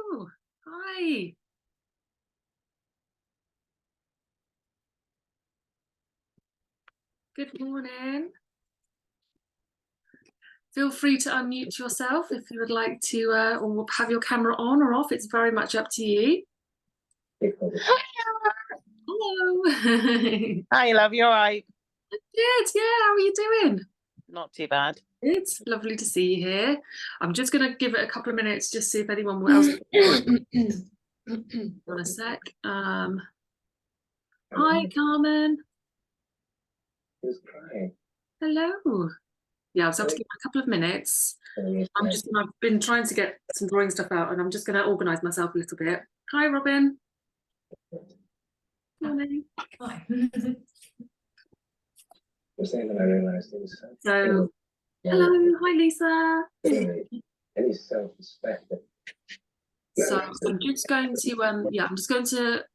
Hello. Hi. Good morning. Feel free to unmute yourself if you would like to, or have your camera on or off. It's very much up to you. Hello. Hi, love. You all right? Good. Yeah. How are you doing? Not too bad. It's lovely to see you here. I'm just going to give it a couple of minutes, just see if anyone else. On a sec. Hi, Carmen. Who's crying? Hello. Yeah, so I'll give it a couple of minutes. I've been trying to get some drawing stuff out, and I'm just going to organise myself a little bit. Hi, Robin. Morning. Hi. You're saying that I realised it was So, hello. Hi, Lisa. any self-respect. So I'm just going to I'm just going to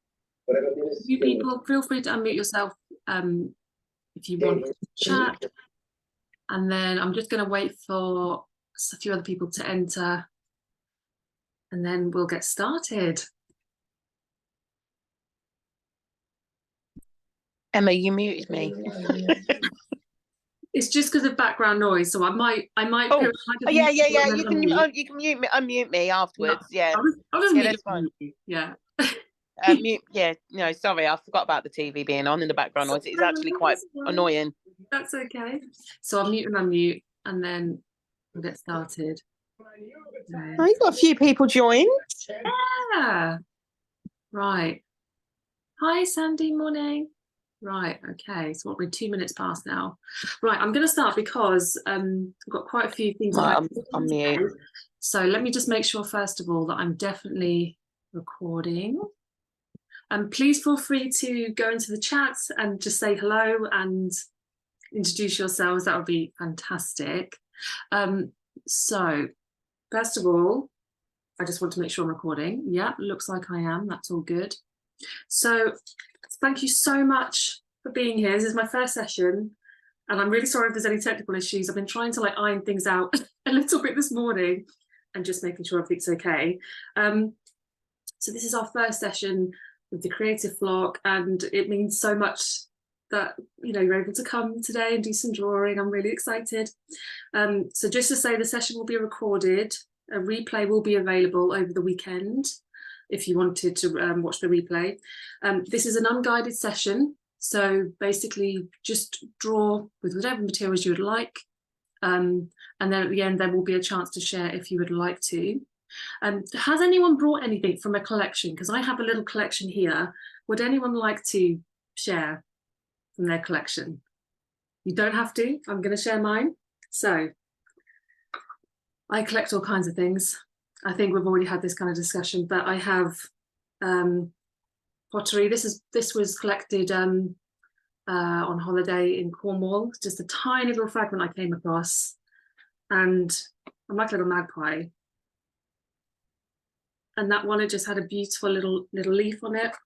you people feel free to unmute yourself if you want to chat, and then I'm just going to wait for a few other people to enter, and then we'll get started. Emma, you muted me. It's just because of background noise, so I might. Oh, yeah. You can unmute me afterwards. Yeah, I'll just yeah, mute that's fine. you. Yeah. Mute. Yeah, no, sorry, I forgot about the TV being on in the background noise. It's actually quite annoying. That's okay. So I'll mute and unmute, and then we'll get started. Oh, you got a few people joined. Yeah. Right. Hi, Sandy. Morning. Right. Okay. So we're 2 minutes past now. Right. I'm going to start because I've got quite a few things. I'm mute. So let me just make sure first of all that I'm definitely recording. Please feel free to go into the chat and just say hello and introduce yourselves. That would be fantastic. So first of all, I just want to make sure I'm recording. Yeah, looks like I am. That's all good. So thank you so much for being here. This is my first session, and I'm really sorry if there's any technical issues. I've been trying to iron things out a little bit this morning and just making sure everything's okay. So this is our first session with the Creative Flock, and it means so much that you're able to come today and do some drawing. I'm really excited. So just to say, the session will be recorded. A replay will be available over the weekend if you wanted to watch the replay. This is an unguided session, so basically just draw with whatever materials you would like, and then at the end there will be a chance to share if you would like to. Has anyone brought anything from a collection? Because I have a little collection here. Would anyone like to share from their collection? You don't have to. I'm going to share mine. So I collect all kinds of things. I think we've already had this kind of discussion, but I have pottery. This was collected on holiday in Cornwall. It's just a tiny little fragment I came across, and I'm like a little magpie. And that one, it just had a beautiful little leaf on it.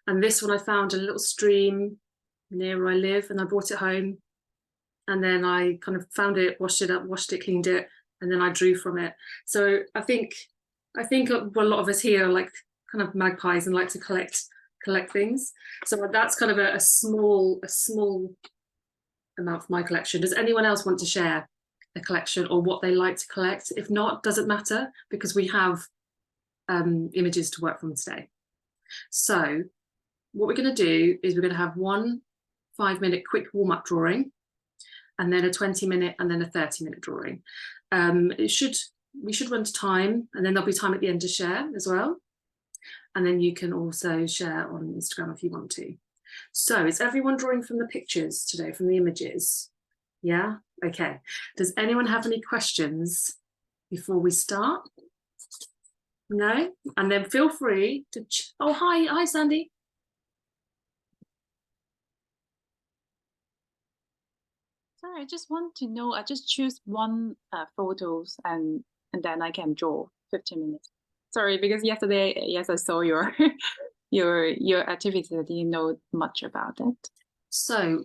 And this one I found a little stream near where I live, and I brought it home, and then I kind of found it, washed it, cleaned it, and then I drew from it. So I think a lot of us here are like kind of magpies and like to collect things. So that's kind of a small amount for my collection. Does anyone else want to share a collection or what they like to collect? If not, doesn't matter, because we have images to work from today. So what we're going to do is we're going to have one 5-minute quick warm-up drawing, and then a 20-minute, and then a 30-minute drawing. We should run to time, and then there'll be time at the end to share as well. And then you can also share on Instagram if you want to. So is everyone drawing from the pictures today, from the images? Yeah? Okay. Does anyone have any questions before we start? No? And then feel free to... Oh, hi, Sandy. Sorry, I just want to know, I just choose one photos and then I can draw 15 minutes. Sorry, because yesterday, yes, I saw your your activity. I didn't know much about it. So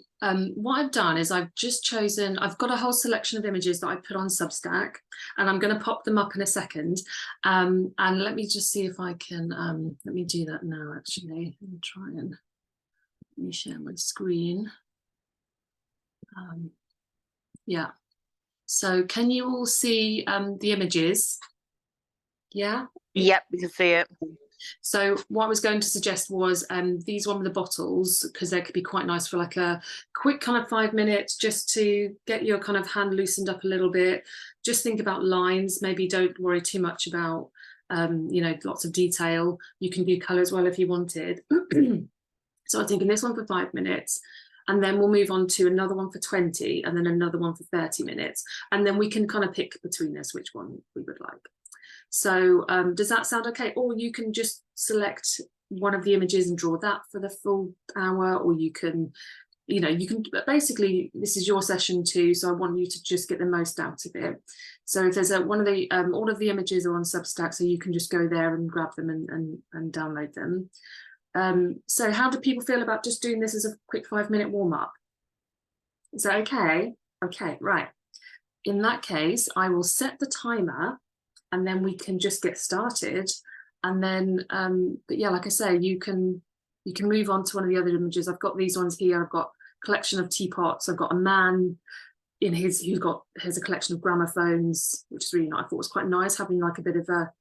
What I've done is I've just chosen, I've got a whole selection of images that I put on Substack, and I'm going to pop them up in a second. And let me just see if I can, let me do that now, actually. Let me try and, let me share my screen. Yeah. So can you all see the images? Yeah. Yep, we can see it. So what I was going to suggest was these one with the bottles, because they could be quite nice for like a quick kind of 5 minutes, just to get your kind of hand loosened up a little bit. Just think about lines. Maybe don't worry too much about, you know, lots of detail. You can do colour as well if you wanted. So I'm thinking this one for 5 minutes, and then we'll move on to another one for 20, and then another one for 30 minutes. And then we can kind of pick between us which one we would like. So does that sound okay? Or you can just select one of the images and draw that for the full hour, or you can, you know, you can basically, this is your session too, so I want you to just get the most out of it. So if there's one of the, all of the images are on Substack, so you can just go there and grab them and download them. So how do people feel about just doing this as a quick 5-minute warm-up? Is that okay? Okay, right. In that case, I will set the timer, and then we can just get started. And then, but yeah, like I say, you can move on to one of the other images. I've got these ones here. I've got a collection of teapots. I've got a man in his, has a collection of gramophones, which is really nice. I thought it was quite nice having like a bit of a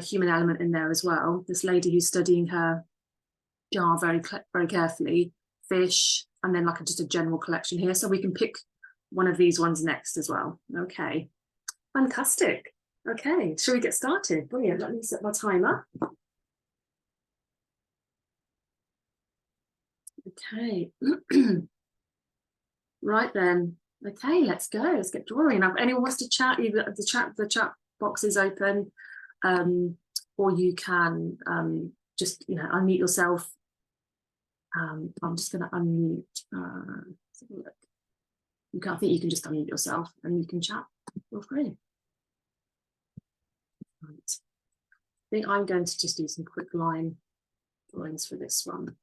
human element in there as well. This lady who's studying her jar very carefully, fish, and then like just a general collection here. So we can pick one of these ones next as well. Okay, fantastic. Okay, shall we get started? Brilliant. Let me set my timer. Okay. Right then. Okay, let's go. Let's get drawing. Now, if anyone wants to chat, either the chat box is open, or you can just, you know, unmute yourself. I'm just going to unmute. Let's have a look. I think you can just unmute yourself and you can chat. Feel free. Right. I think I'm going to just do some quick line drawings for this one.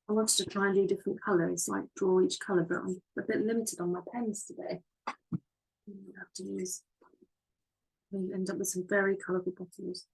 I wanted to try and do different colours, like draw each colour, but I'm a bit limited on my pens today. I have to use, I end up with some very colourful bottles.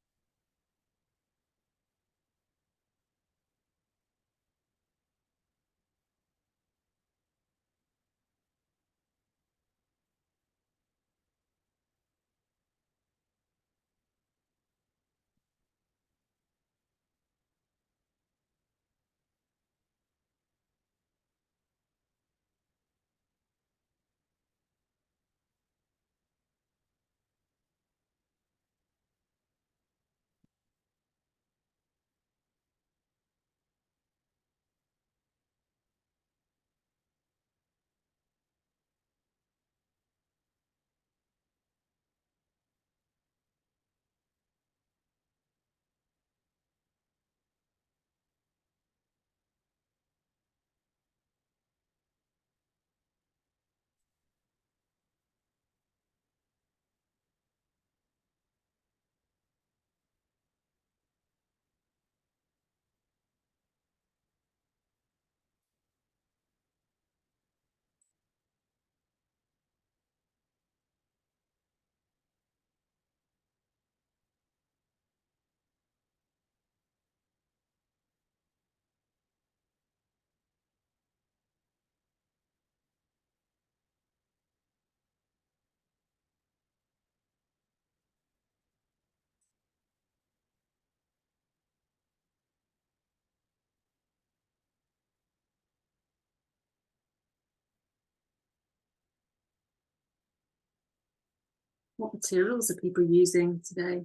What materials are people using today?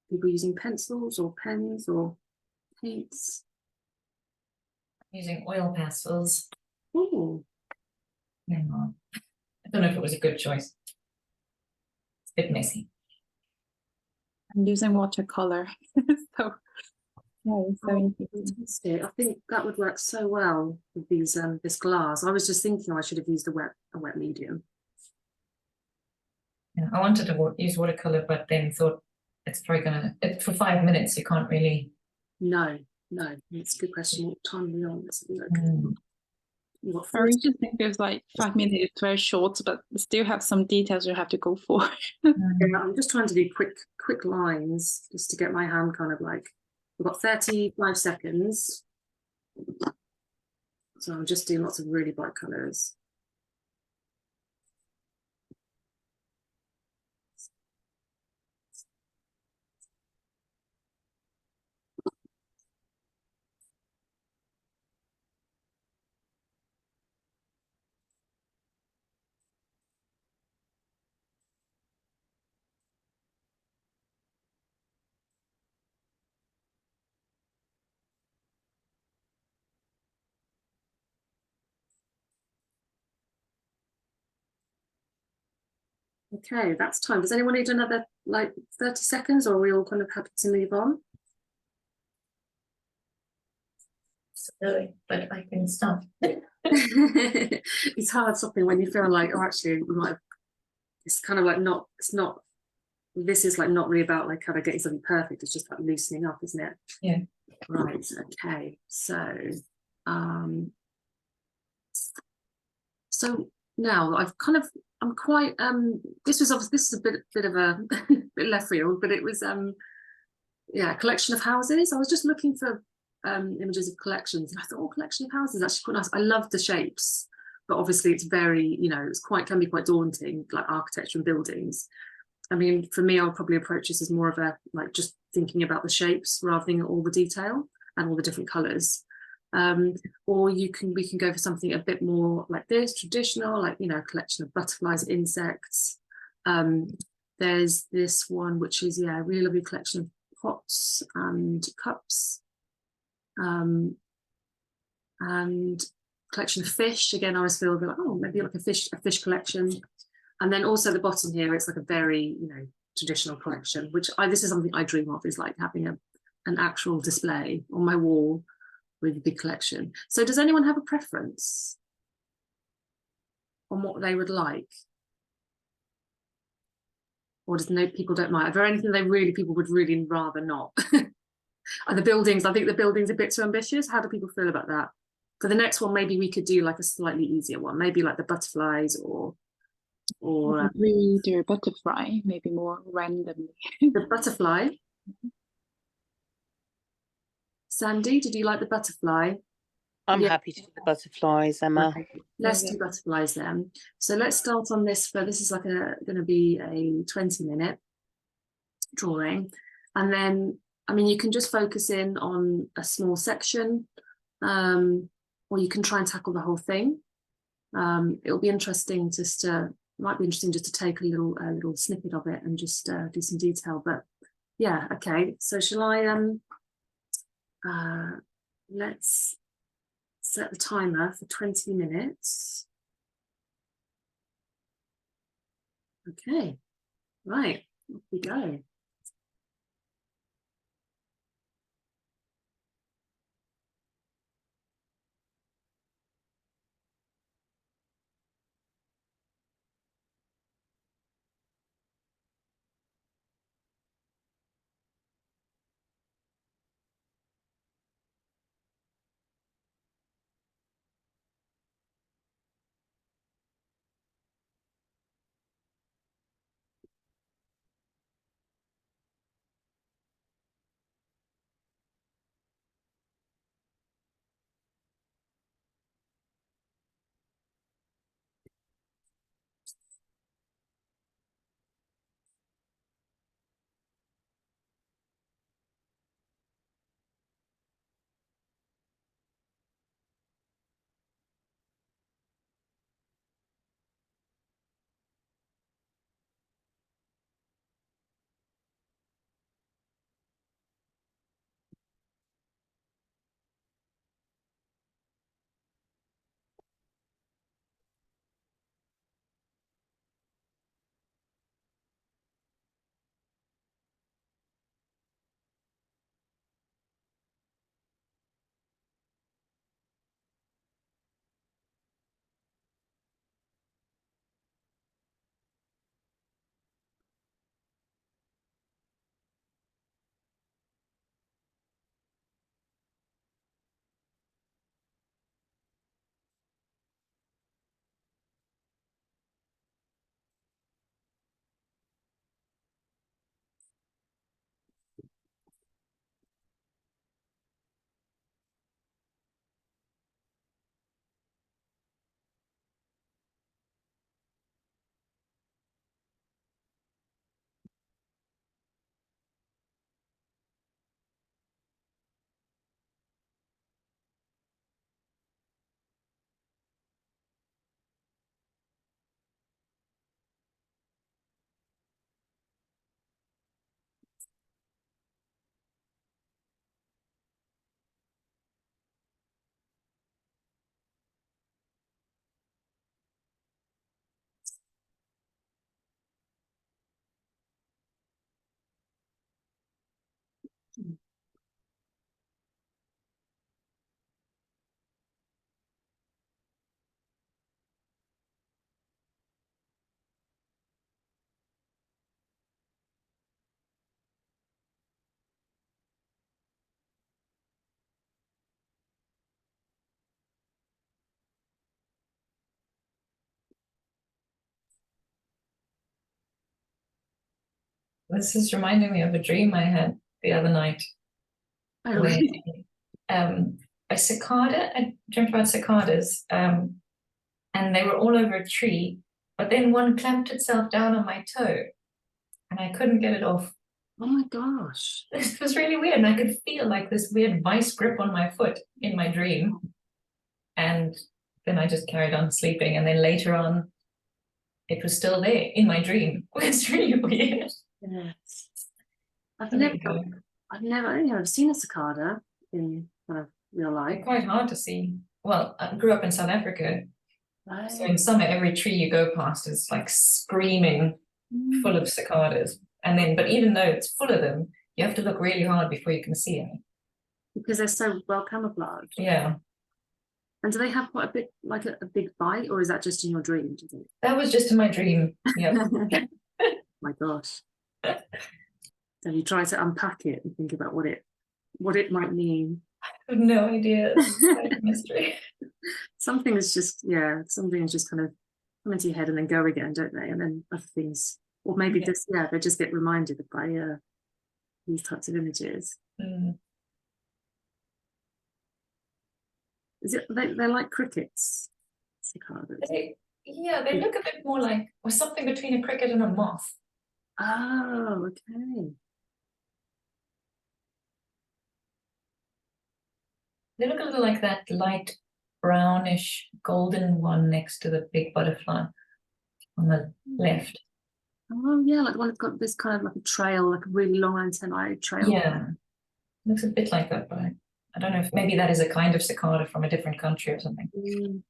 People using pencils or pens or paints? Using oil pastels. Oh, Hang on. I don't know if it was a good choice. It's a bit messy. I'm using watercolor. So yeah, it's so interesting. fantastic. I think that would work so well with these this glass. I was just thinking I should have used a wet medium. Yeah, I wanted to use watercolor, but then thought it's probably gonna, for 5 minutes, you can't really. No, it's a good question. What time are we on? Let's have a look. You've got I 40 just think there's like 5 minutes, it's very short, but still have some details you have to go for. Yeah, I'm just trying to do quick lines just to get my hand kind of like, we've got 35 seconds. So I'm just doing lots of really bright colours. Okay, that's time. Does anyone need another like 30 seconds, or are we all kind of happy to move on? Absolutely, but I can stop. It's hard stopping when you feel like, oh, actually, we might have, it's kind of like not, it's not, this is like not really about like kind of getting something perfect, it's just about loosening up, isn't it? Yeah. Right, okay, so now I've kind of, I'm quite this was obviously, this is a bit of a bit left field, but it was yeah, collection of houses. I was just looking for images of collections, and I thought, oh, collection of houses, actually quite nice. I love the shapes, but obviously it's very, you know, it's quite, can be quite daunting, like architecture and buildings. I mean, for me, I'll probably approach this as more of a like just thinking about the shapes rather than all the detail and all the different colours. Or we can go for something a bit more like this, traditional, like, you know, a collection of butterflies, insects. There's this one which is, yeah, a really lovely collection of pots and cups, and collection of fish. Again, I always feel a bit like, oh, maybe like a fish collection. And then also the bottom here, it's like a very, you know, traditional collection, which this is something I dream of, is like having an actual display on my wall with a big collection. So does anyone have a preference on what they would like? Or does no, people don't mind? Are there anything people would really rather not? Are the buildings, I think the building's a bit too ambitious. How do people feel about that? For the next one, maybe we could do like a slightly easier one, maybe like the butterflies or We do a butterfly, maybe more randomly. the butterfly. Sandy, did you like the butterfly? I'm Yeah. happy to do the butterflies, Emma. Okay. Let's do butterflies then. So let's start on this. This is like going to be a 20-minute drawing, and then, I mean, you can just focus in on a small section, or you can try and tackle the whole thing. It'll be interesting might be interesting just to take a little snippet of it and just do some detail. But yeah, okay. So shall I let's set the timer for 20 minutes. Okay, right, off we go. This is reminding me of a dream I had the other night. Oh, Where really? a cicada, I dreamt about cicadas, and they were all over a tree, but then one clamped itself down on my toe and I couldn't get it off. Oh my gosh. It was really weird, and I could feel like this weird vice grip on my foot in my dream. And then I just carried on sleeping, and then later on it was still there in my dream. It's really weird. Yes. I've There never, you go. I only ever seen a cicada in kind of real They're life. quite hard to see. Well, I grew up in South Africa, so Right. in summer every tree you go past is like screaming full of cicadas. And then, but even though it's full of them, you have to look really hard before you can see any. Because they're so well camouflaged. Yeah, And do they have quite a bit, like a big bite, or is that just in your dream, do you that was just in my dream. Yeah. think? My gosh. Have you tried to unpack it and think about what it might mean? I have no idea. It's quite a mystery. Something is just kind of come into your head and then go again, don't they? And then other things, or maybe Yeah. they just get reminded by these types of images. Mm. Is it they're like crickets, cicadas? They look a bit more like, or something between a cricket and a moth. Oh, okay. They look a little like that light brownish golden one next to the big butterfly on the left. Oh yeah, like the one that's got this kind of like a trail, like a really long antennae trail. Yeah, looks a bit like that, but I don't know if maybe that is a kind of cicada from a different country or something.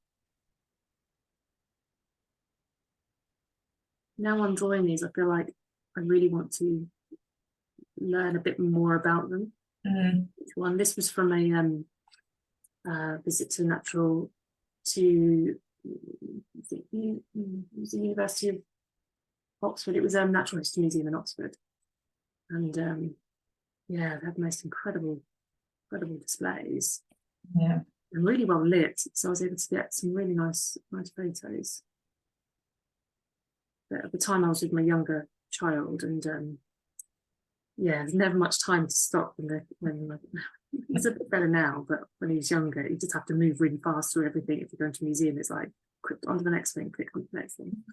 Now I'm drawing these, I feel like I really want to learn a bit more about them. One, this was from a visit to the University of Oxford. It was a Natural History Museum in Oxford, and yeah, they had the most incredible displays. Yeah, and really well lit, so I was able to get some really nice photos. But at the time I was with my younger child, and yeah, there's never much time to stop when he's a bit better now, but when he was younger, you just have to move really fast through everything. If you're going to a museum, it's like quick on to the next thing, quick on to the next thing.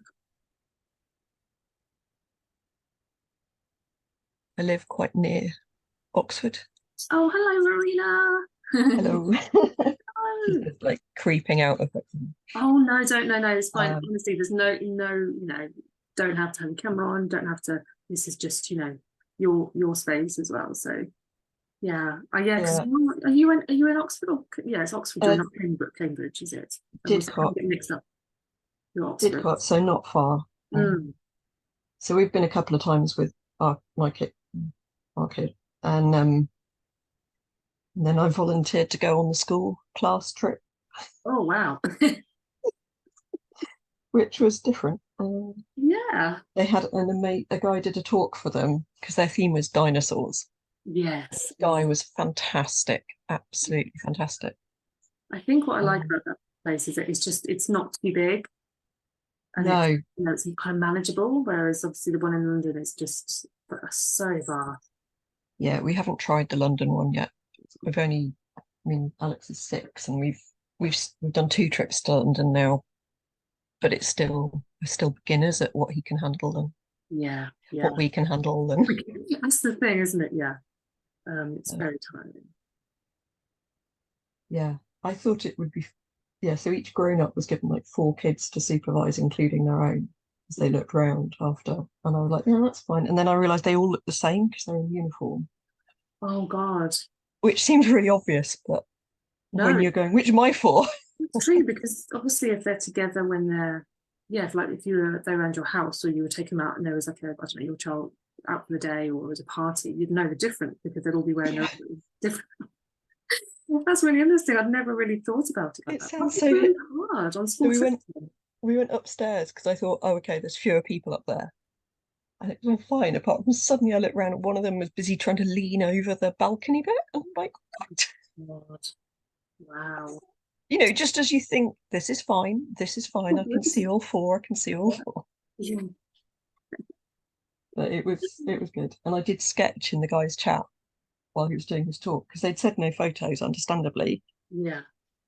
I live quite near Oxford. Oh, hello, Marina. Hello. Hello. Just like creeping out of it. Oh no, don't no, it's fine. Honestly, there's no, don't have to have a camera on, don't have to. This is just, your space as well. So yeah, yeah. Cause are you in Oxford? Or, yeah, it's Oxford. You're not Cambridge, is it? Didcot. Get mixed up. You're Oxford. Didcot, so not far. So we've been a couple of times with our kid, and then I volunteered to go on the school class trip. Oh wow. Which was different. Yeah. They had a guy did a talk for them because their theme was dinosaurs. Yes. The guy was fantastic, absolutely fantastic. I think what I like about that place is that it's not too big. And no. It's kind of manageable, whereas obviously the one in London is just so vast. Yeah, we haven't tried the London one yet. Alex is 6 and we've done 2 trips to London now, but we're still beginners at what he can handle and what we can handle. And that's the thing, isn't it? Yeah. It's very tiring. Yeah, I thought it would be. Yeah, so each grown-up was given like 4 kids to supervise, including their own, as they looked round after. And I was like, yeah, that's fine. And then I realised they all look the same because they're in uniform. Oh God. Which seems really obvious, but when you're going, which am I for? It's true, because obviously if they're together when they're, if they're around your house, or you would take them out and there was like your child out for the day or at a party, you'd know the difference because they'd all be wearing those different. That's really interesting. I'd never really thought about it. Like It that. sounds That's so. really hard on school. We went upstairs because I thought, oh, okay, there's fewer people up there. And it was all fine, apart from suddenly I looked around and one of them was busy trying to lean over the balcony bit. And I'm like, what? Wow. You know, just as you think, this is fine, I can see all four, Yeah. But it was good. And I did sketch in the guy's chat while he was doing his talk, because they'd said no photos, understandably. Yeah.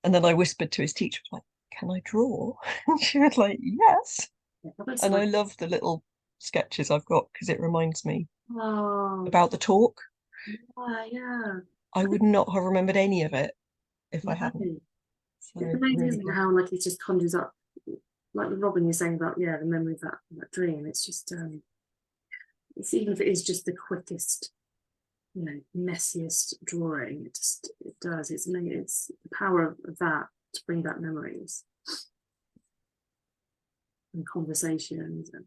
And then I whispered to his teacher, like, can I draw? And she was like, yes. Yeah, And I love the little sketches I've got because it reminds me oh, about the talk. yeah. I would not have remembered any of it if I hadn't. So It's amazing, really isn't it, how like it just conjures up, like with Robin, you're saying about the memory of that dream. It's just it's, even if it is just the quickest, messiest drawing, it does. It's amazing. It's the power of that to bring back memories and conversations and.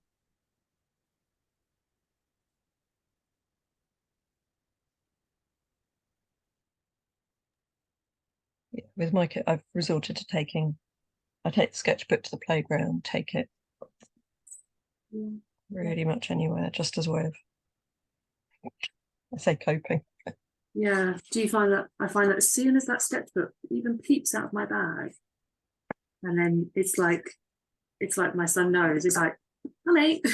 Yeah, with my kit, I've resorted to I take the sketchbook to the playground, take it really much anywhere, just as a way of, I say, coping. Yeah. Do you find that? I find that as soon as that sketchbook even peeps out of my bag, and then it's like my son knows, it's like, oh, mate,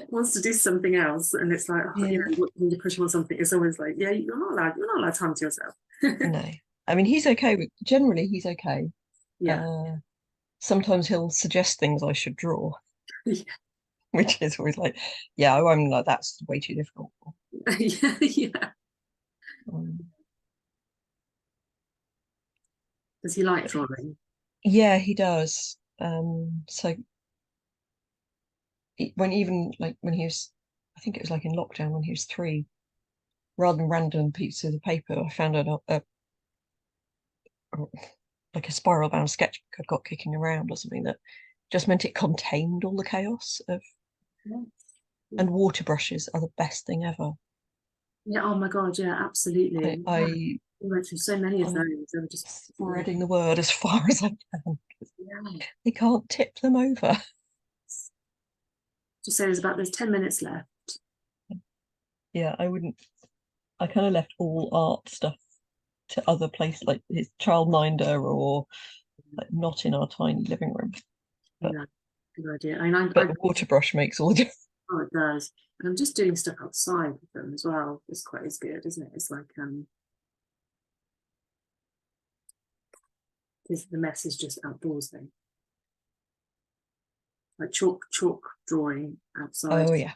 wants to do something else, and it's like, when you push him on something, it's always like, yeah, you're not allowed time to yourself. No, I mean, he's okay with, generally he's okay. Yeah. Sometimes he'll suggest things I should draw. Yeah. Which is always like, yeah, I'm like, that's way too difficult. Yeah. Does he like drawing? Yeah, he does. So when he was, I think it was like in lockdown when he was 3, rather than random pieces of paper, I found like a spiral bound sketchbook I'd got kicking around or something that just meant it contained all the chaos of. Yeah. And water brushes are the best thing ever. Yeah. Oh my God. Yeah. Absolutely. I went through so many of those. They were just spreading the word as far as I can. Yeah. They can't tip them over. Just say there's 10 minutes left. Yeah, I kind of left all art stuff to other places, like his childminder or like not in our tiny living room. But, Yeah, good idea. I mean, but the water brush makes all the difference. Oh, it does. And I'm just doing stuff outside with them as well. It's quite as good, isn't it? It's like the mess is just outdoors then. Like chalk drawing outside. Oh yeah.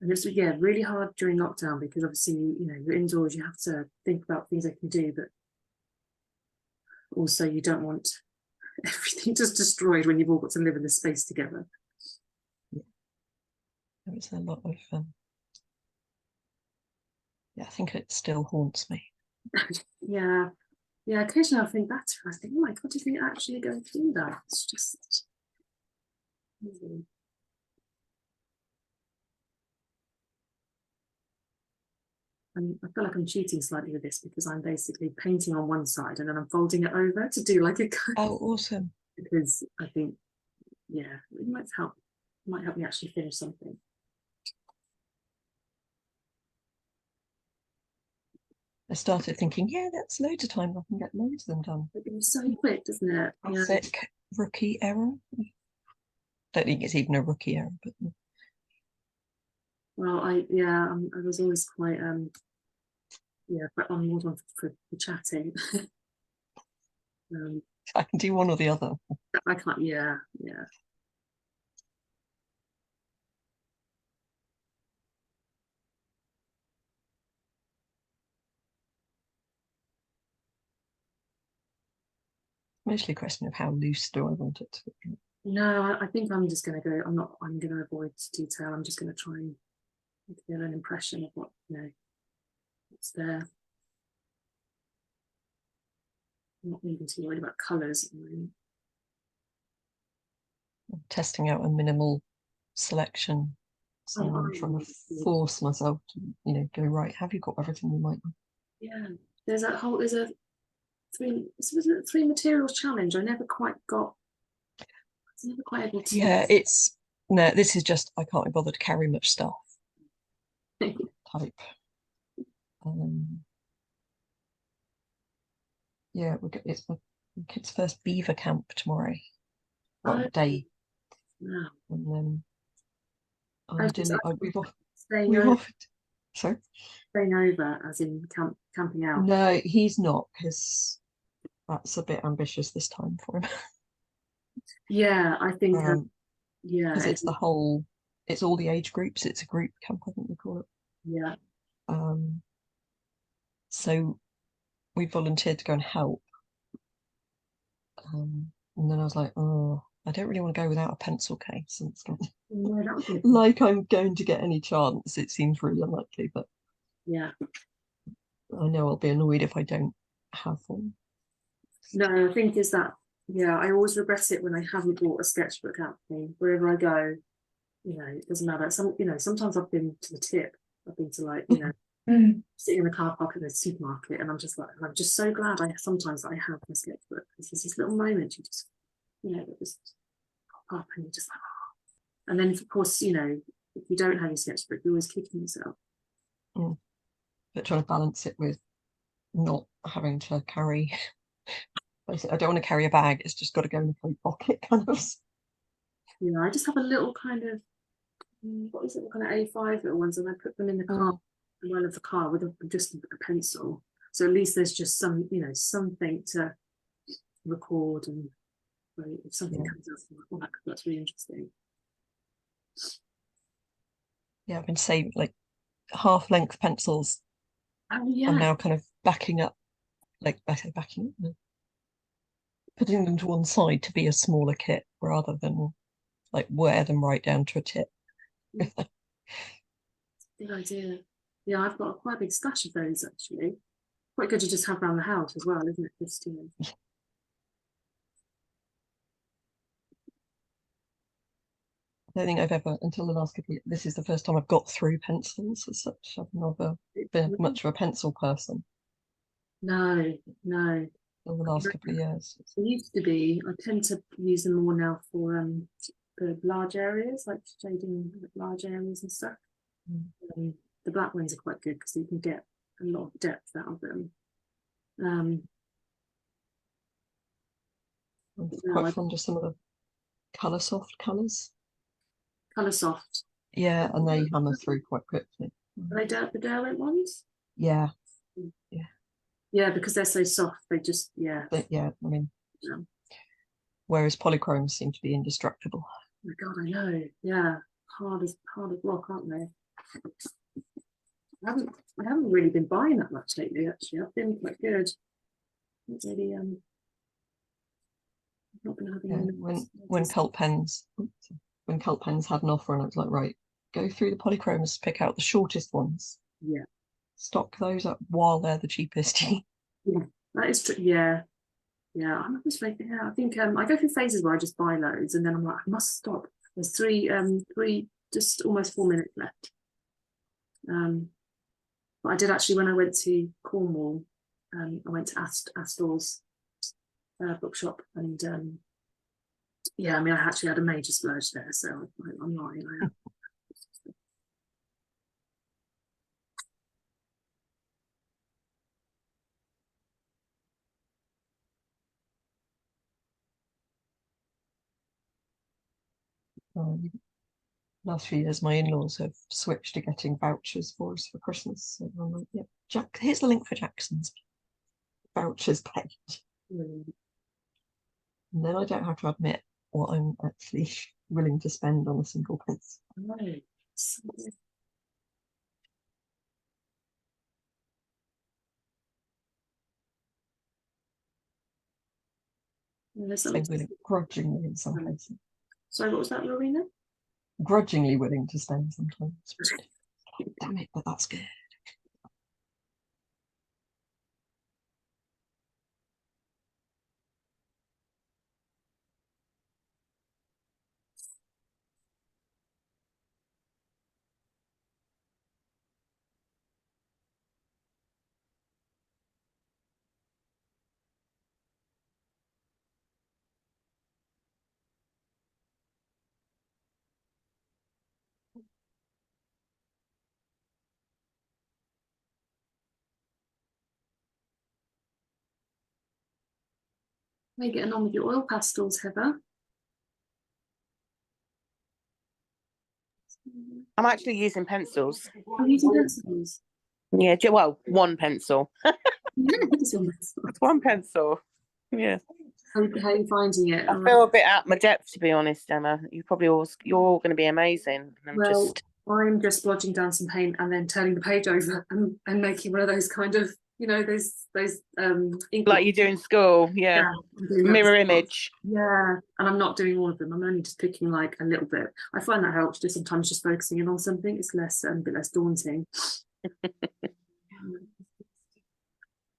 And it's really hard during lockdown because obviously you're indoors, you have to think about things they can do, but also you don't want everything just destroyed when you've all got to live in this space together. There was a lot of I think it still haunts me. Yeah, occasionally I think back to it, I think, oh my God, did we actually go through that? It's just I feel like I'm cheating slightly with this because I'm basically painting on one side and then I'm folding it over to do like a Oh, awesome. Because I think, it might help me actually finish something. I started thinking, yeah, that's loads of time. I can get loads of them done. It was so quick, doesn't it? Classic rookie error. Don't think it's even a rookie error, but well, I was always quite quite on board for chatting. I can do one or the other. I can't. Yeah. Mostly a question of how loose do I want it to be. No, I think I'm just going to go. I'm going to avoid detail. I'm just going to try and get an impression of what's there. I'm not even too worried about colours. I'm testing out a minimal selection. So Oh, I'm trying to force myself to, you know, go, right, have you got everything you might want? Yeah, there's a three materials challenge. I never quite able to. Yeah, no, this is just, I can't be bothered to carry much stuff type. Yeah, it's my kid's first beaver camp tomorrow. Well, Oh, day. no. And then I was just staying we've over, offered, sorry? staying over, as in camping out. No, he's not, because that's a bit ambitious this time for him. Yeah, I think. Yeah, Because it's all the age groups. It's a group camp, I think we call it. yeah. So we volunteered to go and help. And then I was like, oh, I don't really want to go without a pencil case. And it's Yeah, that would be like I'm going to get any chance. It seems really unlikely, but yeah. I know I'll be annoyed if I don't have one. No, I think is that. Yeah, I always regret it when I haven't bought a sketchbook out with me. Wherever I go, you know, it doesn't matter. Sometimes I've been to the tip. I've been to like, sitting in the car park in the supermarket, and I'm just so glad sometimes I have my sketchbook, because there's this little moment you just, that just pop up and you're just like, oh. And then of course, if you don't have your sketchbook, you're always kicking yourself. But trying to balance it with not having to carry. Basically, I don't want to carry a bag. It's just got to go in the coat pocket, kind of. Yeah, I just have a little kind of, what is it, kind of A5 little ones, and I put them in the car, well of the car with just a pencil. So at least there's just some, something to record, and if something comes out, well, that's really interesting. Yeah, I've been saving like half-length pencils. Oh yeah. I'm now kind of backing up, like backing up, putting them to one side to be a smaller kit rather than like wear them right down to a tip. Good idea. Yeah, I've got quite a big stash of those actually. Quite good to just have around the house as well, isn't it? Just, I don't think I've ever, until the last couple of years, this is the first time I've got through pencils as such. I've never been much of a pencil person. No. In the last couple of years. It used to be. I tend to use them more now for large areas, like shading large areas and stuff. The black ones are quite good because you can get a lot of depth out of them. I'm quite fond of some of the colour soft colours. Colour soft. Yeah, and they hammer through quite quickly. Are they the Derwent ones? Yeah. Yeah, because they're so soft, they just, But yeah, I mean, whereas polychromes seem to be indestructible. Oh my God, I know. Yeah, hard as rock, aren't they? I haven't really been buying that much lately. Actually, I've been quite good. Maybe not been having when cult pens had an offer, and I was like, right, go through the polychromes, pick out the shortest ones. Yeah. Stock those up while they're the cheapest. Yeah, that is true. Yeah. I'm just like, I think I go through phases where I just buy loads, and then I'm like, I must stop. There's three, just almost 4 minutes left. But I did actually, when I went to Cornwall, I went to Astor's bookshop, and I mean, I actually had a major splurge there, so I'm lying. I am. Last few years, my in-laws have switched to getting vouchers for us for Christmas. So I'm like, yeah, Jack, here's the link for Jackson's vouchers page. And then I don't have to admit what I'm actually willing to spend on a single pencil. Right. So willing, grudgingly in some cases. Sorry, what was that, Rowena? Grudgingly willing to spend sometimes. Damn it, but that's good. How are you getting on with your oil pastels, Heather? I'm actually using pencils. I'm using pencils. Yeah, well, one pencil. It's One pencil. Yeah. how are you finding it? I feel a bit out of my depth, to be honest, Emma. You're all going to be amazing. Well, I'm just blotting down some paint and then turning the page over and making one of those kind of, you know, those ink like you do in school. Yeah. I'm doing that Mirror as well. image. Yeah, and I'm not doing all of them. I'm only just picking like a little bit. I find that helps. Just sometimes just focusing in on something. It's less a bit less daunting.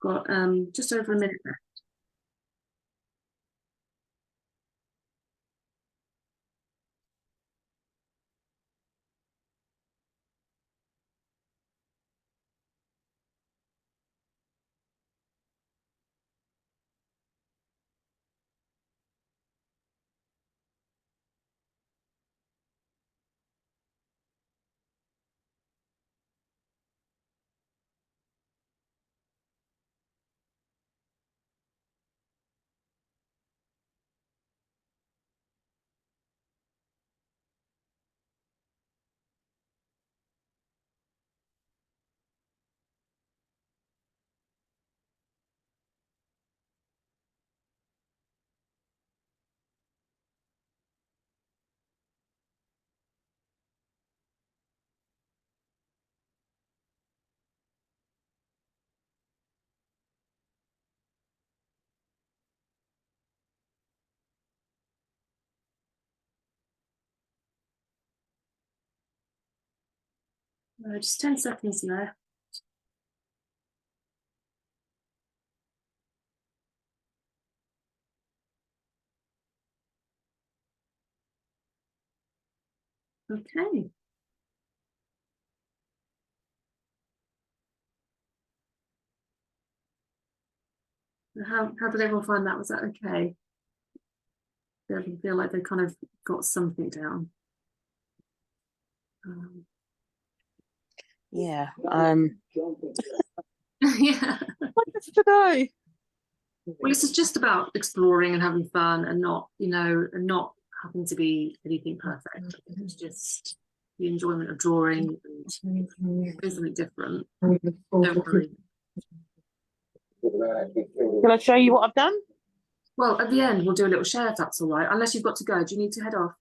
Got just over a minute left. Just 10 seconds left. Okay. How did everyone find that? Was that okay? Did everyone feel like they kind of got something down? Yeah. Yeah. Today. Well, this is just about exploring and having fun and not, you know, and not having to be anything perfect. It's just the enjoyment of drawing and doing something different. Don't worry. Can I show you what I've done? Well, at the end, we'll do a little share if that's all right. Unless you've got to go. Do you need to head off?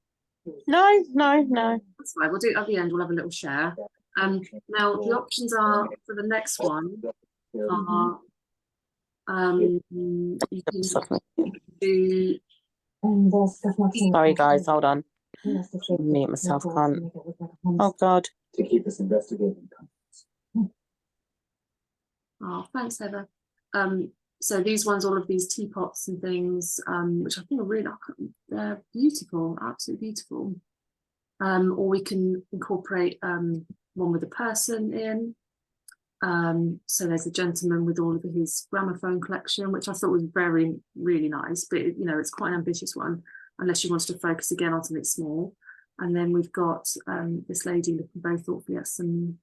No. That's fine. We'll do it at the end. We'll have a little share. Now, the options are for the next one are you can do. Sorry, guys. Hold on. Mute myself. Can't. Oh God. To keep us investigating. Oh, thanks, Heather. So these ones, all of these teapots and things, which I think are really, they're beautiful, absolutely beautiful. Or we can incorporate one with a person in. So there's a gentleman with all of his gramophone collection, which I thought was really nice, but you know, it's quite an ambitious one, unless you wanted to focus again on something small. And then we've got this lady looking very thoughtfully at some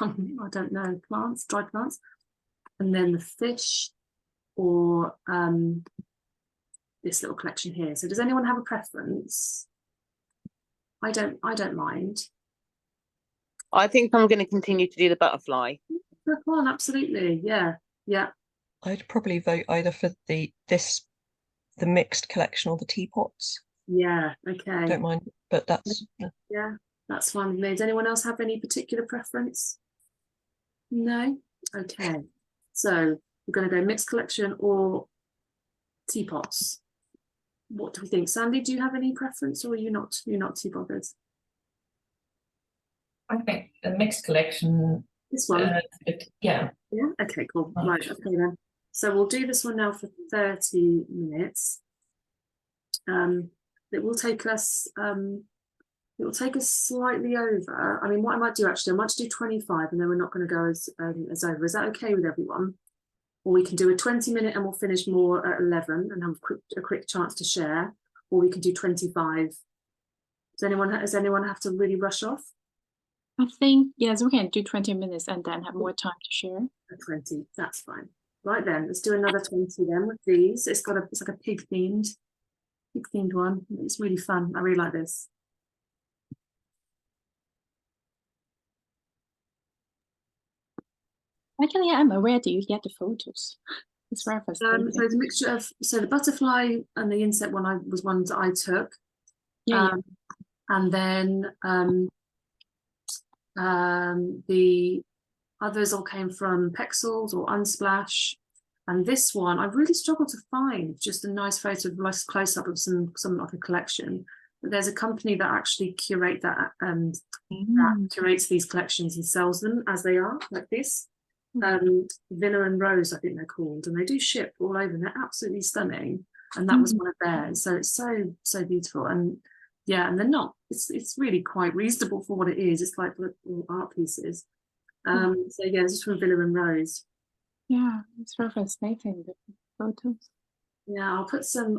I don't know, plants, dried plants, and then the fish, or this little collection here. So does anyone have a preference? I don't mind. I think I'm going to continue to do the butterfly. Come on, absolutely, yeah. I'd probably vote either for the mixed collection or the teapots. Yeah, okay. Don't mind, but that's yeah, that's fine with me. Does anyone else have any particular preference? No? Okay. So we're going to go mixed collection or teapots. What do we think? Sandy, do you have any preference, or are you're not too bothered? I think a mixed collection. This one? Yeah. Yeah, okay, cool. Right, okay then. So we'll do this one now for 30 minutes. It will take us slightly over. I mean, what I might do actually, I might do 25 and then we're not going to go as over. Is that okay with everyone? Or we can do a 20-minute and we'll finish more at 11 and have a quick chance to share. Or we can do 25. Does anyone have to really rush off? I think, yes, we can do 20 minutes and then have more time to share. At 20, that's fine. Right then, let's do another 20 then with these. It's like a pig themed one. It's really fun. I really like this. Actually, I'm aware. Do you get the photos? It's very fascinating. So it's a mixture of the butterfly and the insect one was ones that I took. Yeah, And then the others all came from Pexels or Unsplash. And this one, I really struggled to find just a nice photo of nice close up of some like a collection. But there's a company that actually that curates these collections and sells them as they are, like this. Villa and Rose, I think they're called, and they do ship all over, and they're absolutely stunning. And that was one of theirs. So it's so beautiful. And yeah, and they're not, it's really quite reasonable for what it is. It's like little art pieces. So yeah, this is from Villa and Rose. yeah, it's very fascinating, the photos. Yeah, I'll put the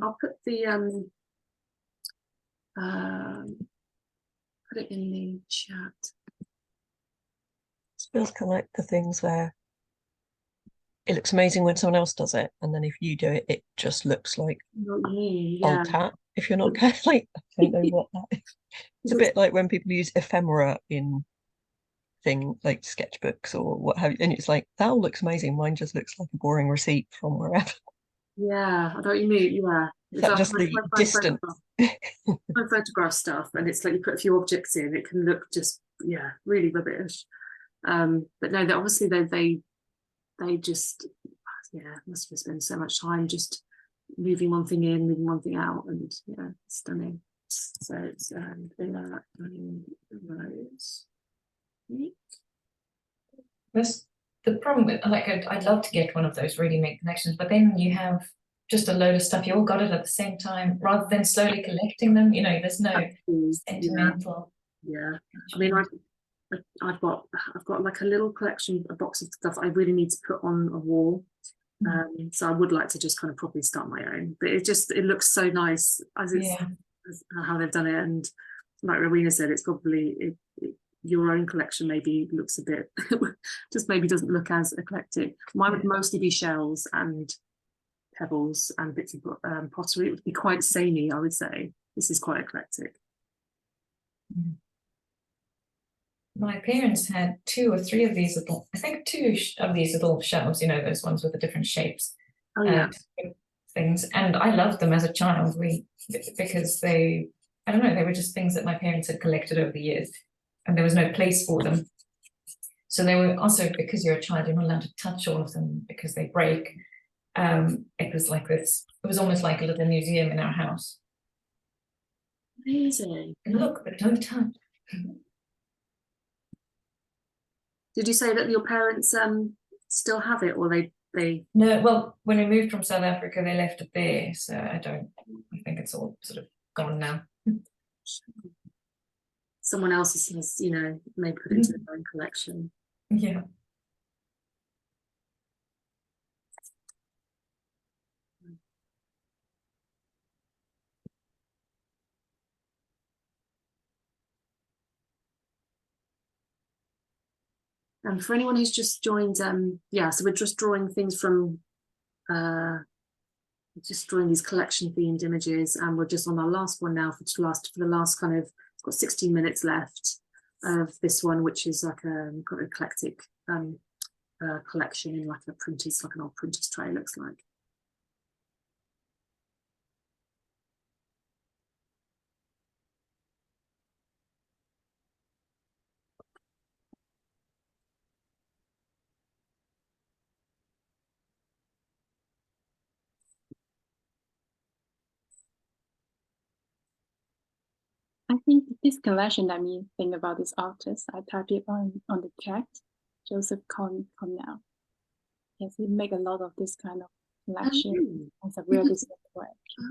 put it in the chat. It feels kind of like the things where it looks amazing when someone else does it, and then if you do it, it just looks like What you mean, yeah. old tat. If you're not careful, like, I don't know what that is. It's a bit like when people use ephemera in thing like sketchbooks or what have you, and it's like that all looks amazing. Mine just looks like a boring receipt from wherever. Yeah, I know what you mean. Yeah, Is that just the distance? I photograph stuff, and it's like you put a few objects in, it can look just really rubbish. But no, obviously they just must have spent so much time just moving one thing in, moving one thing out, and yeah, stunning. So it's Rose. That's the problem with, like, I'd love to get one of those ready-made collections, but then you have just a load of stuff. You all got it at the same time, rather than slowly collecting them. You know, there's no sentimental. Yeah, I mean, I've got like a little collection, a box of stuff I really need to put on a wall. So I would like to just kind of properly start my own, but it looks so nice as how they've done it. And like Rowena said, it's probably your own collection maybe looks a bit just maybe doesn't look as eclectic. Mine would mostly be shells and pebbles and bits of pottery. It would be quite samey, I would say. This is quite eclectic. My parents had 2 or 3 of these little, I think 2 of these little shelves, you know, those ones with the different shapes. Oh yeah. Things, and I loved them as a child, because I don't know, they were just things that my parents had collected over the years, and there was no place for them. So they were also, because you're a child, you're not allowed to touch all of them because they break. It was like this, it was almost like a little museum in our house. Amazing. And look, but don't touch. Did you say that your parents still have it, or they No, well, when we moved from South Africa, they left it there, so I think it's all sort of gone now. someone else has may put it into their own collection? Yeah. And for anyone who's just joined, so we're just drawing things from just drawing these collection themed images, and we're just on our last one now for the last kind of, it's got 16 minutes left of this one, which is like a kind of eclectic collection in like a printer's, like an old printer's tray looks like. I think this collection, I mean, think about this artist. I type it on the chat, Joseph Cornell. Yes, he make a lot of this kind of collection. It's a real distinct work.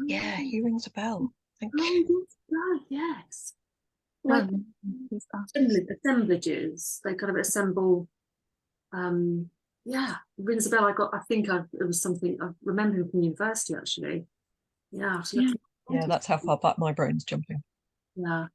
Yeah, he rings a bell. Thank Oh, you. right, yes. Like assemblages, they kind of assemble. Yeah, rings a bell. I think it was something I remember from university actually. Yeah, Yeah, that's how far back my brain's jumping. Yeah.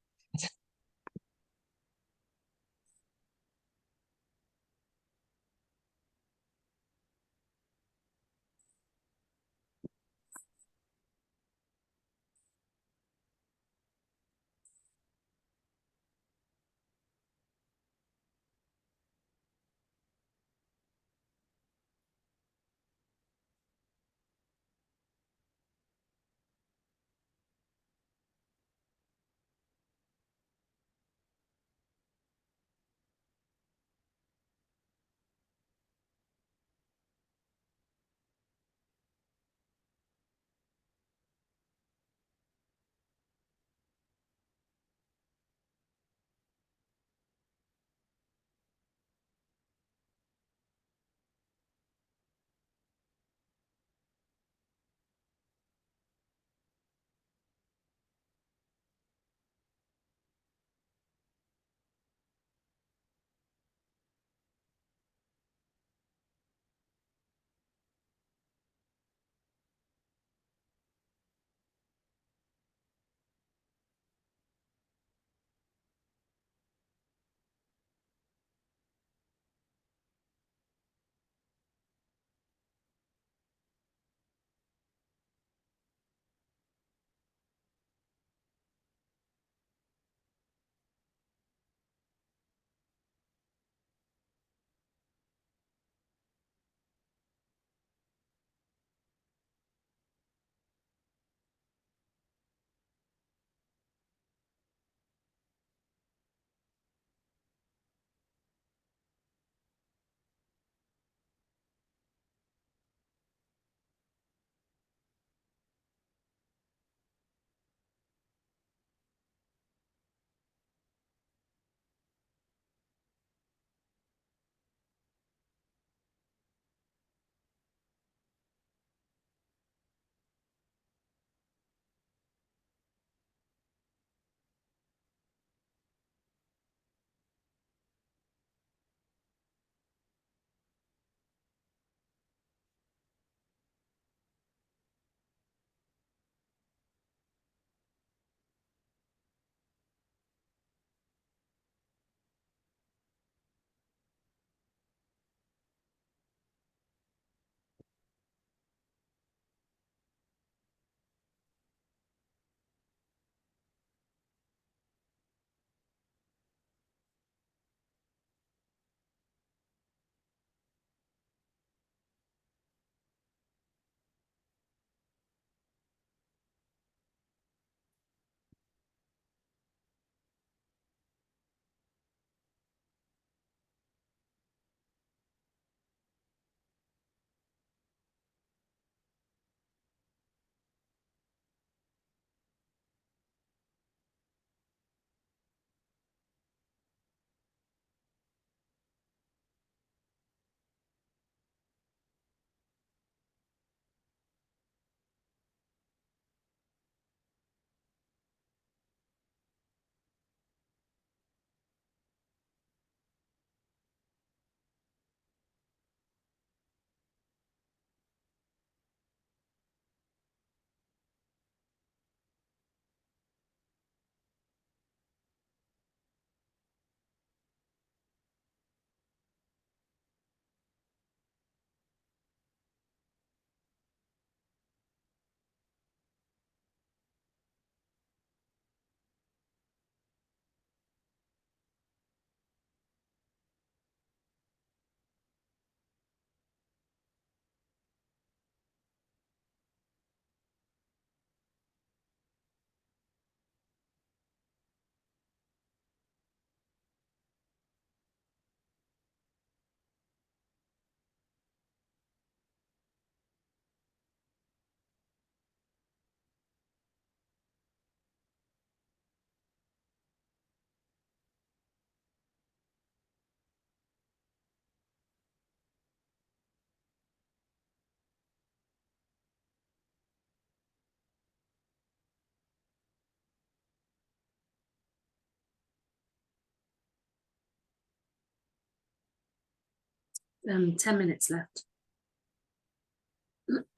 10 minutes left.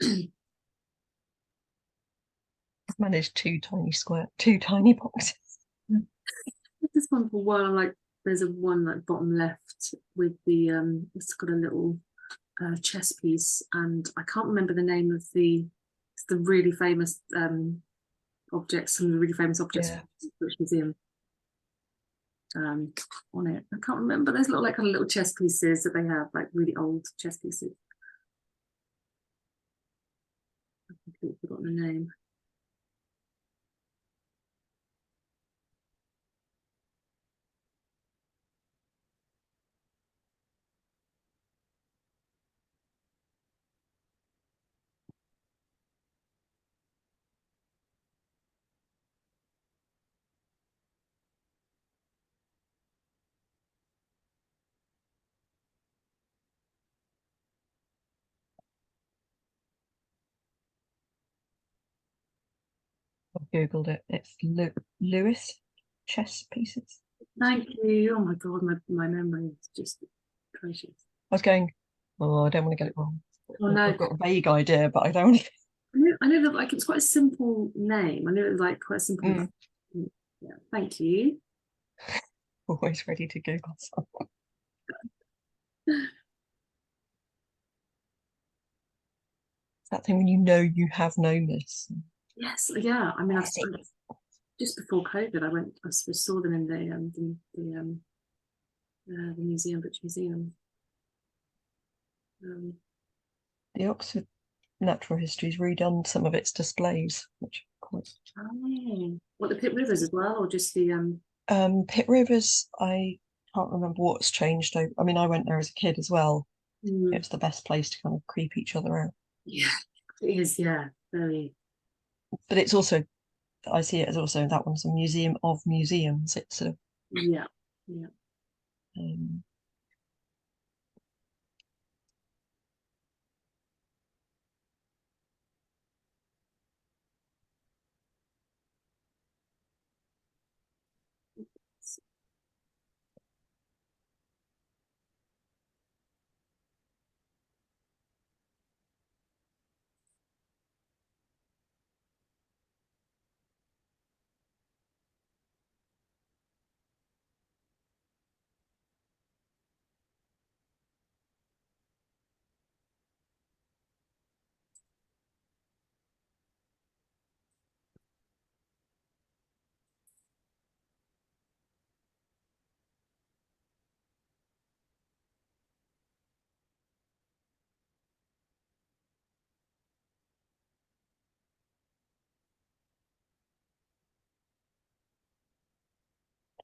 I've managed two tiny boxes. This one for a while, like there's a one like bottom left with the it's got a little chess piece, and I can't remember the name of it's the really famous objects, some of the really famous objects Yeah. from the British Museum on it. I can't remember. There's like kind of little chess pieces that they have, like really old chess pieces. I've completely forgotten the name. I've googled it. It's Lewis chess pieces. Thank you. Oh my god, my memory is just precious. I was going, oh, I don't want to get it wrong. Oh no, I've got a vague idea, but I don't want to. I know that like it's quite a simple name. I knew it was like quite a simple. Yeah, thank you. Always ready to Google something. It's that thing when you know you have known this. Yes, yeah. I mean, I've Classic. just before COVID, I saw them in the museum, British Museum. The Oxford Natural History's redone some of its displays, which are quite. What, the Pitt Rivers as well, or just the Pitt Rivers, I can't remember what's changed. I mean, I went there as a kid as well. It's the best place to kind of creep each other out. Yeah, it is. Yeah, very. But it's also, I see it as also that one's a museum of museums. It's sort of Yeah.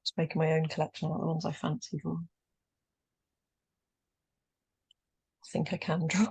just making my own collection out of the ones I fancy for. I think I can draw.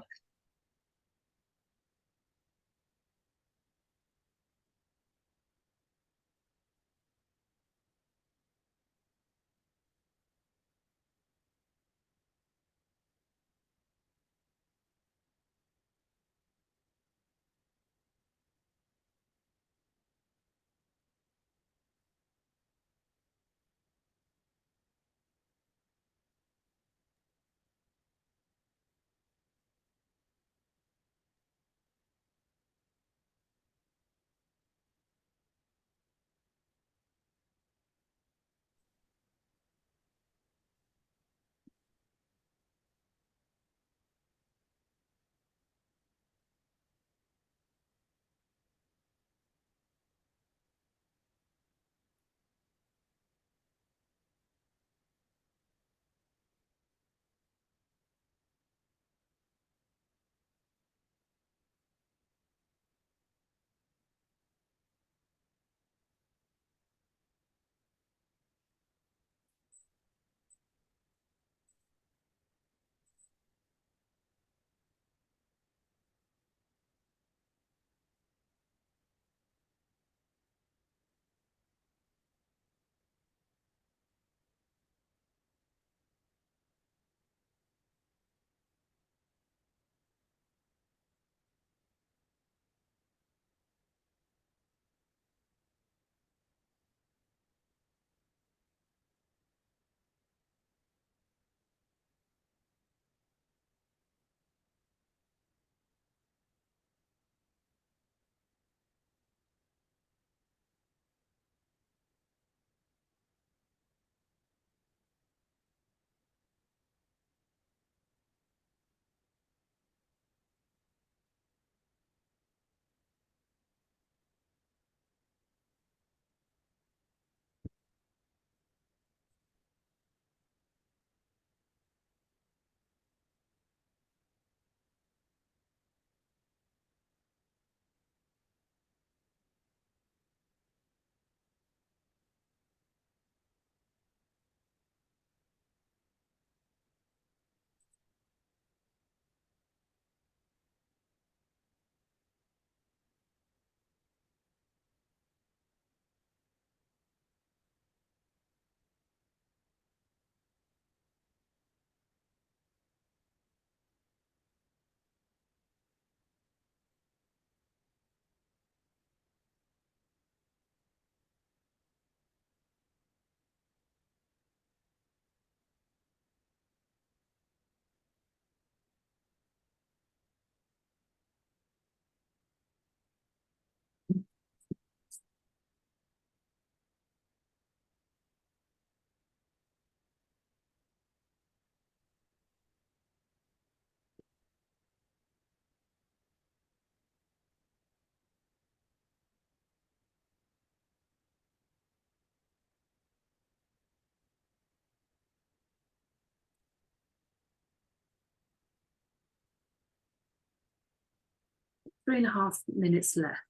3.5 minutes left.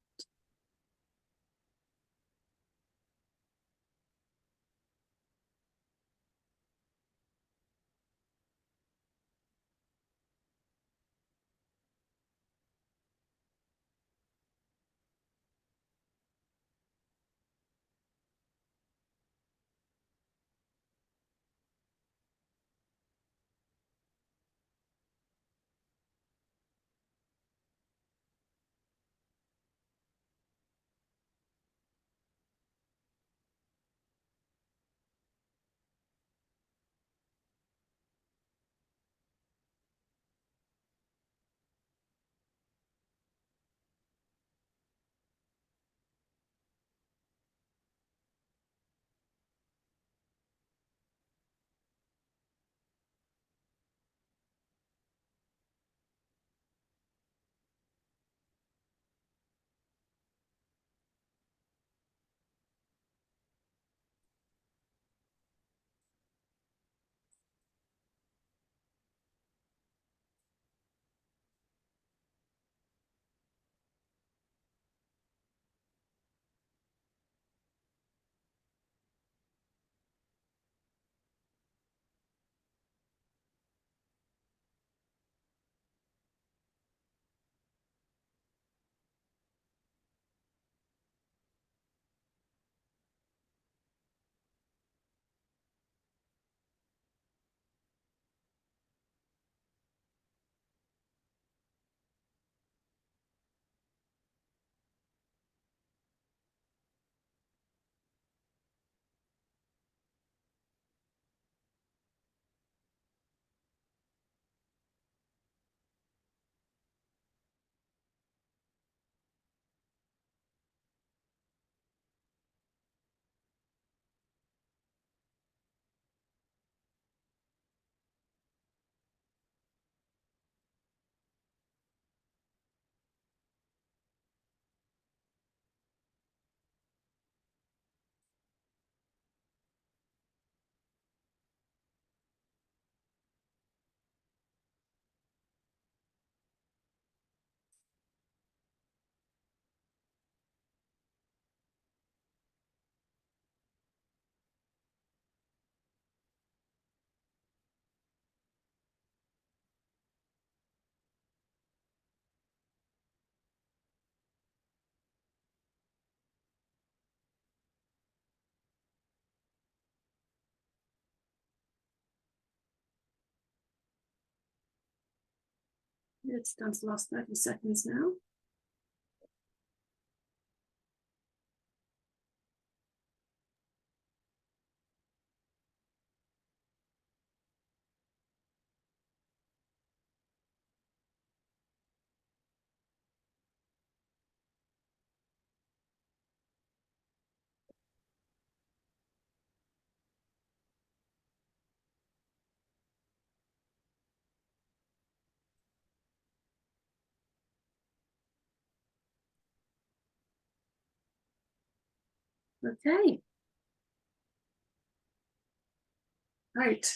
It's down to the last 30 seconds now. Okay. Right,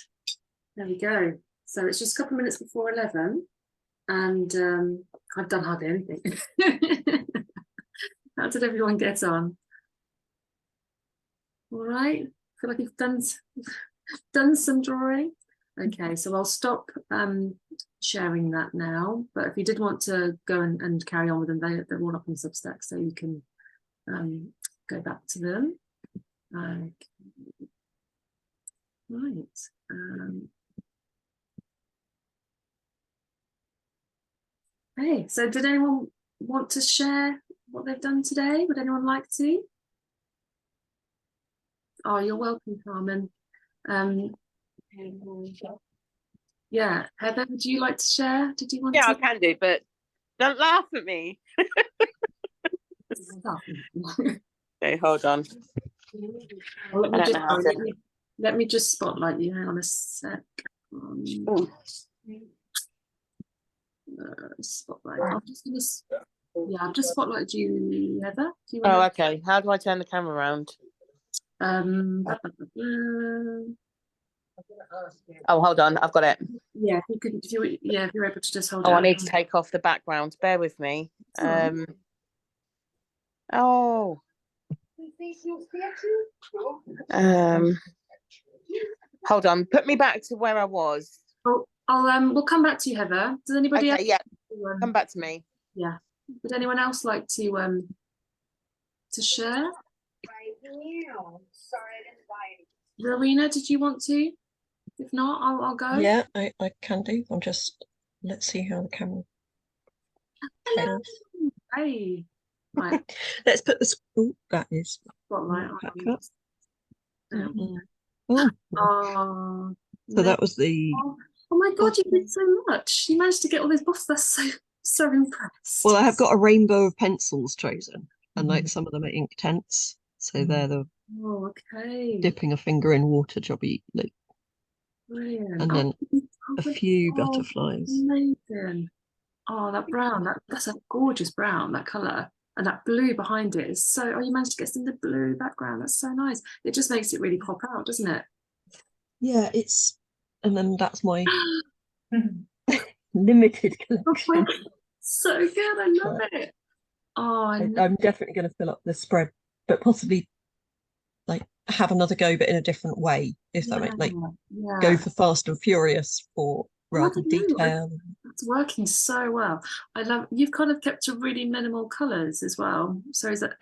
there we go. So it's just a couple of minutes before 11 and I've done hardly anything. How did everyone get on? All right, feel like you've done some drawing. Okay, so I'll stop sharing that now, but if you did want to go and carry on with them, they're all up on Substack, so you can go back to them. Okay. Right. Hey, so did anyone want to share what they've done today? Would anyone like to? Oh, you're welcome, Carmen. Yeah, Heather, would you like to share? Did you want Yeah, I to? can do, but don't laugh at me. Okay, hold on. Well, I don't know how to. let me just spotlight you. Hang on a sec. Spotlight. I'm just gonna. Yeah, I've just spotlighted you, Heather. Do you Oh, wanna... okay. How do I turn the camera around? Um. Oh, hold on, I've got it. Yeah, if you could, if you're able to just hold Oh, it I up. need to take off the background. Bear with me. Alright. Oh. Hold on. Put me back to where I was. Oh, we'll come back to you, Heather. Does anybody Okay, else? yeah. Come back to me. Yeah. Would anyone else like to share? Rowena, did you want to? If not, I'll go. Yeah, I can do. I'm just, let's see how the camera. Hello. Hey. Right. Let's put this. Oh, that is. Spotlight back on. up. Oh, Oh, so that was the. oh my God, you did so much. You managed to get all those boxes. That's so impressed. Well, I have got a rainbow of pencils chosen, and like some of them are ink tents, so they're the Oh, okay. dipping a finger in water jobby, like, Brilliant. and then a few oh, butterflies. Amazing. Oh, that brown, that's a gorgeous brown, that colour. And that blue behind it is so, oh, you managed to get some of the blue background. That's so nice. It just makes it really pop out, doesn't it? Yeah, it's, and then that's my limited collection. So good, I love it. Oh, I'm definitely going to fill up the spread, but possibly like have another go, but in a different way, if that makes, like, go for Fast and Furious for rather detail. It's working so well. I love, you've kind of kept to really minimal colours as well. So is that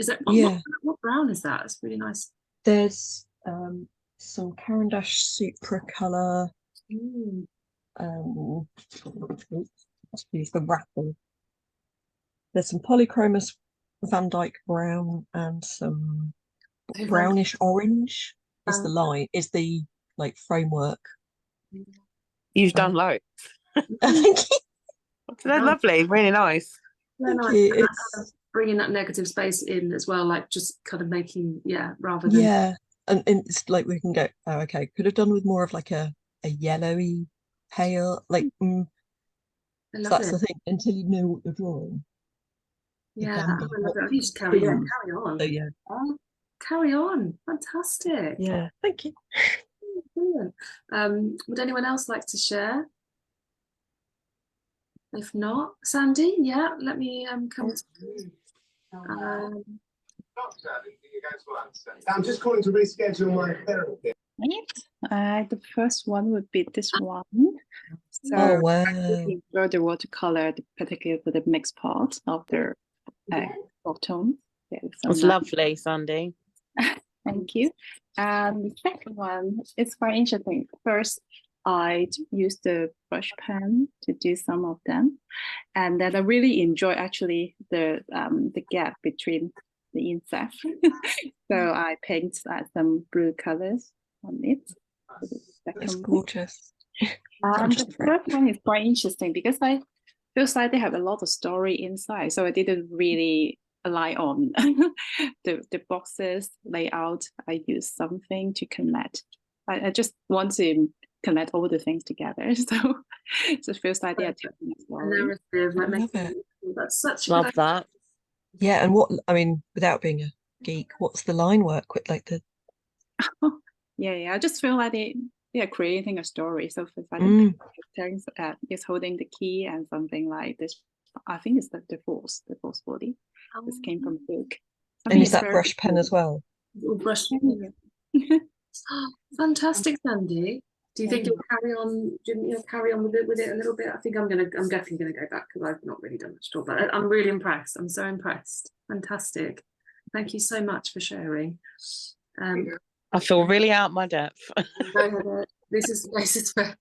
what brown is that? It's really nice. There's some Caran d'Ache Supra colour. Let's use the wrapper. There's some polychromous Van Dyke brown and some brownish orange is the line, is the like framework. You've done loads. Thank you. They're lovely, really nice. Thank you. It's kind of bringing that negative space in as well, like just kind of making, rather than and it's like we can go, oh, okay, could have done with more of like a yellowy pale, like so that's the thing, until you know what you're drawing. Yeah, I love it. You just carry on. So yeah. Carry on. Fantastic. Yeah, thank you. Brilliant. Would anyone else like to share? If not, Sandy, let me come to you. I'm just calling to reschedule my therapy. Right. The first one would be this one. So oh wow. I enjoy the watercolor, particularly for the mixed part of the bottom. It's lovely, Sandy. Thank you. The second one is quite interesting. First, I used the brush pen to do some of them, and then I really enjoy actually the gap between the insects. So I paint some blue colors on it. That's gorgeous. The third one is quite interesting because I feels like they have a lot of story inside, so I didn't really rely on the boxes layout. I used something to connect. I just want to connect all the things together, so it feels like they are taking a story. Love it. That's such love that. Yeah, and what I mean, without being a geek, what's the line work with, like the? Yeah, I just feel like they are creating a story. So for example, is holding the key and something like this. I think it's the force body. This came from a book. And is that brush pen as well? Brush pen. Fantastic, Sandy. Do you think you'll carry on? You'll carry on with it a little bit? I think I'm definitely gonna go back because I've not really done much at all. But I'm really impressed. I'm so impressed. Fantastic. Thank you so much for sharing. I feel really out my depth. This is for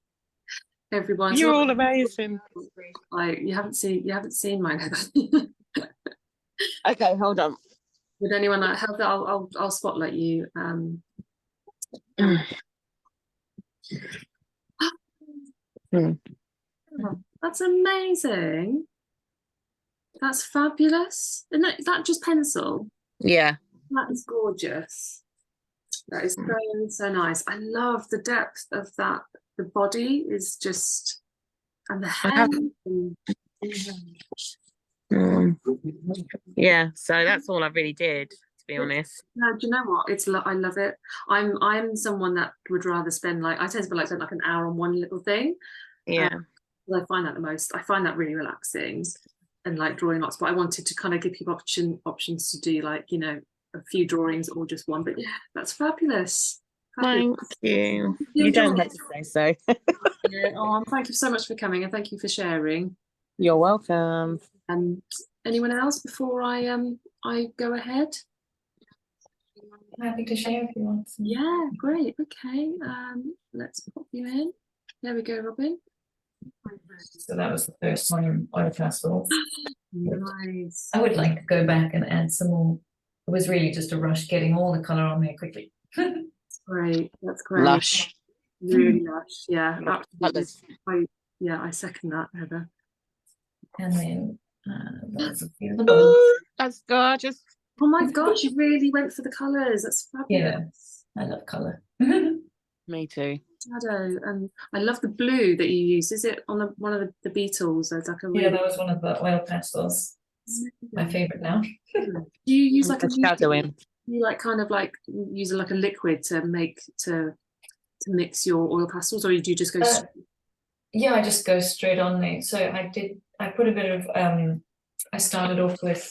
everyone. You're all amazing. Like you haven't seen mine, Heather. Okay, hold on. Would anyone like help? I'll spotlight you. That's amazing. That's fabulous. Isn't that just pencil? Yeah. That is gorgeous. That is so nice. I love the depth of that. The body is just, and the hair. Yeah, so that's all I really did, to be honest. No, do you know what? I love it. I'm someone that would rather spend like, I tend to spend like an hour on one little thing. Yeah. I find that I find that really relaxing, and like drawing lots. But I wanted to kind of give people options to do like, you know, a few drawings or just one. But yeah, that's fabulous. Thank you. You You don't enjoyed have to say so. Yeah. Oh, thank you so much for coming, and thank you for sharing. You're welcome. And anyone else before I go ahead? I'm happy to share if you want. Yeah, great. Okay. Let's pop you in. There we go, Robin. So that was the first one in oil pastels. Nice. I would like to go back and add some more. It was really just a rush getting all the colour on there quickly. Great. That's great. Lush. Really lush. Yeah, Colours. absolutely. I second that, Heather. And then that's a few of the Ooh, bottom. that's gorgeous. Oh my gosh, you really went for the colours. That's fabulous. Yeah, I love colour. Me too. Shadow, and I love the blue that you used. Is it on one of the Beatles? There's like a Yeah, that was one of the oil pastels. My favourite now. Do you use like a shadowing. You like kind of like use like a liquid to mix your oil pastels, or do you just go straight? Yeah, I just go straight on there. So I put a bit of I started off with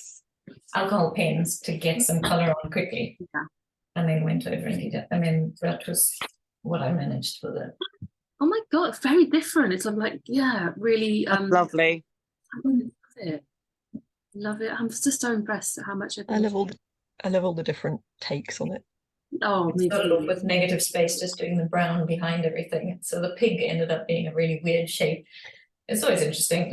alcohol pens to get some colour on quickly. Yeah. And then went over and did it. And then that was what I managed for the. Oh my god, very different. It's like yeah, really Lovely. I love it. Love it. I'm just so impressed at how much I love all the different takes on it. Oh, me Started off too. with negative space, just doing the brown behind everything. So the pig ended up being a really weird shape. It's always interesting.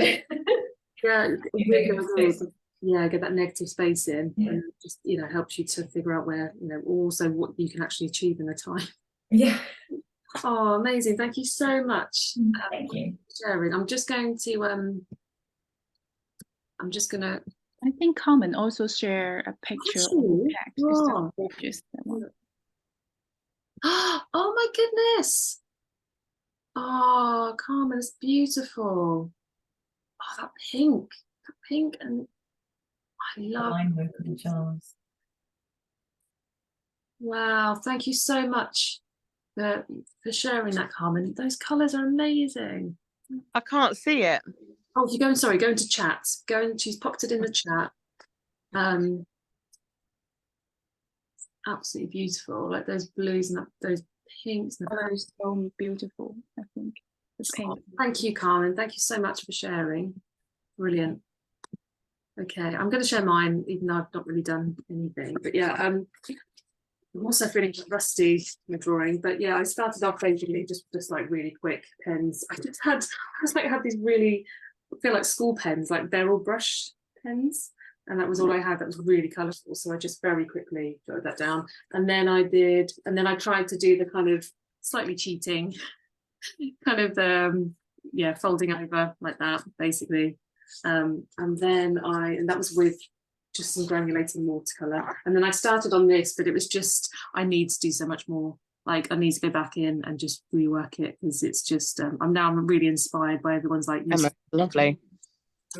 Yeah, You make a mistake. yeah, get that negative space in, Yeah. and it just, you know, helps you to figure out where, you know, also what you can actually achieve in the time. Yeah. Oh, amazing. Thank you so much. Thank you. Sharing. I'm just going to I think Carmen also share a picture of the Actually, text. It's wow. so gorgeous, that one. Oh my goodness. Oh, Carmen, it's beautiful. Oh, that pink, and I love. Line work with the jars. Wow, thank you so much for sharing that, Carmen. Those colours are amazing. I can't see it. Oh, if you go into chat. She's popped it in the chat. Absolutely beautiful, like those blues and those pinks. And Color is so beautiful, I think. The pink. oh, thank you, Carmen. Thank you so much for sharing. Brilliant. Okay, I'm going to share mine, even though I've not really done anything. But yeah, I'm also feeling rusty with drawing. But yeah, I started off basically just like really quick pens. I had these really, I feel like school pens, like they're all brush pens. And that was all I had. That was really colourful. So I just very quickly jotted that down. And then I tried to do the kind of slightly cheating, kind of yeah, folding over like that, basically. And that was with just some granulating watercolour. And then I started on this, but it was just, I need to do so much more. Like I need to go back in and just rework it, because it's just, I'm really inspired by everyone's like, Emma, lovely.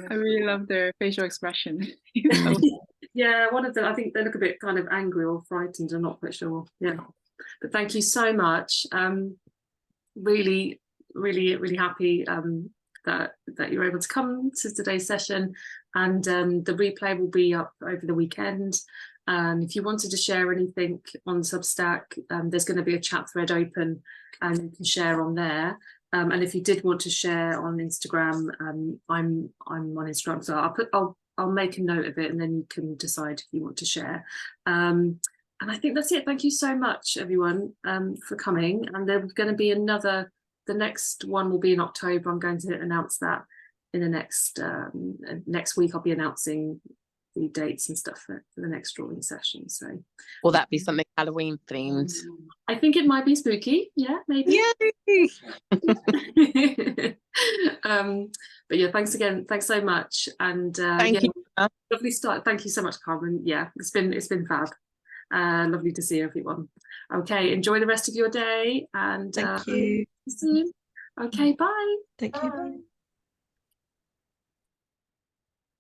I really love their facial expression. yeah, one of them, I think they look a bit kind of angry or frightened. I'm not quite sure. Yeah, but thank you so much. Really, really, really happy that you're able to come to today's session, and the replay will be up over the weekend. If you wanted to share anything on Substack, there's going to be a chat thread open, and you can share on there. And if you did want to share on Instagram, I'm on Instagram, so I'll make a note of it, and then you can decide if you want to share. And I think that's it. Thank you so much, everyone, for coming. And there's going to be the next one will be in October. I'm going to announce that in the next week. I'll be announcing the dates and stuff for the next drawing session. So Will that be something Halloween themed? I think it might be spooky. Yeah, maybe. Yay! But yeah, thanks again. Thanks so much. And Thank you. lovely start. Thank you so much, Carmen. Yeah, it's been fab. Lovely to see everyone. Okay, enjoy the rest of your day, and Thank you. see you soon. Okay, bye. Thank you. Bye.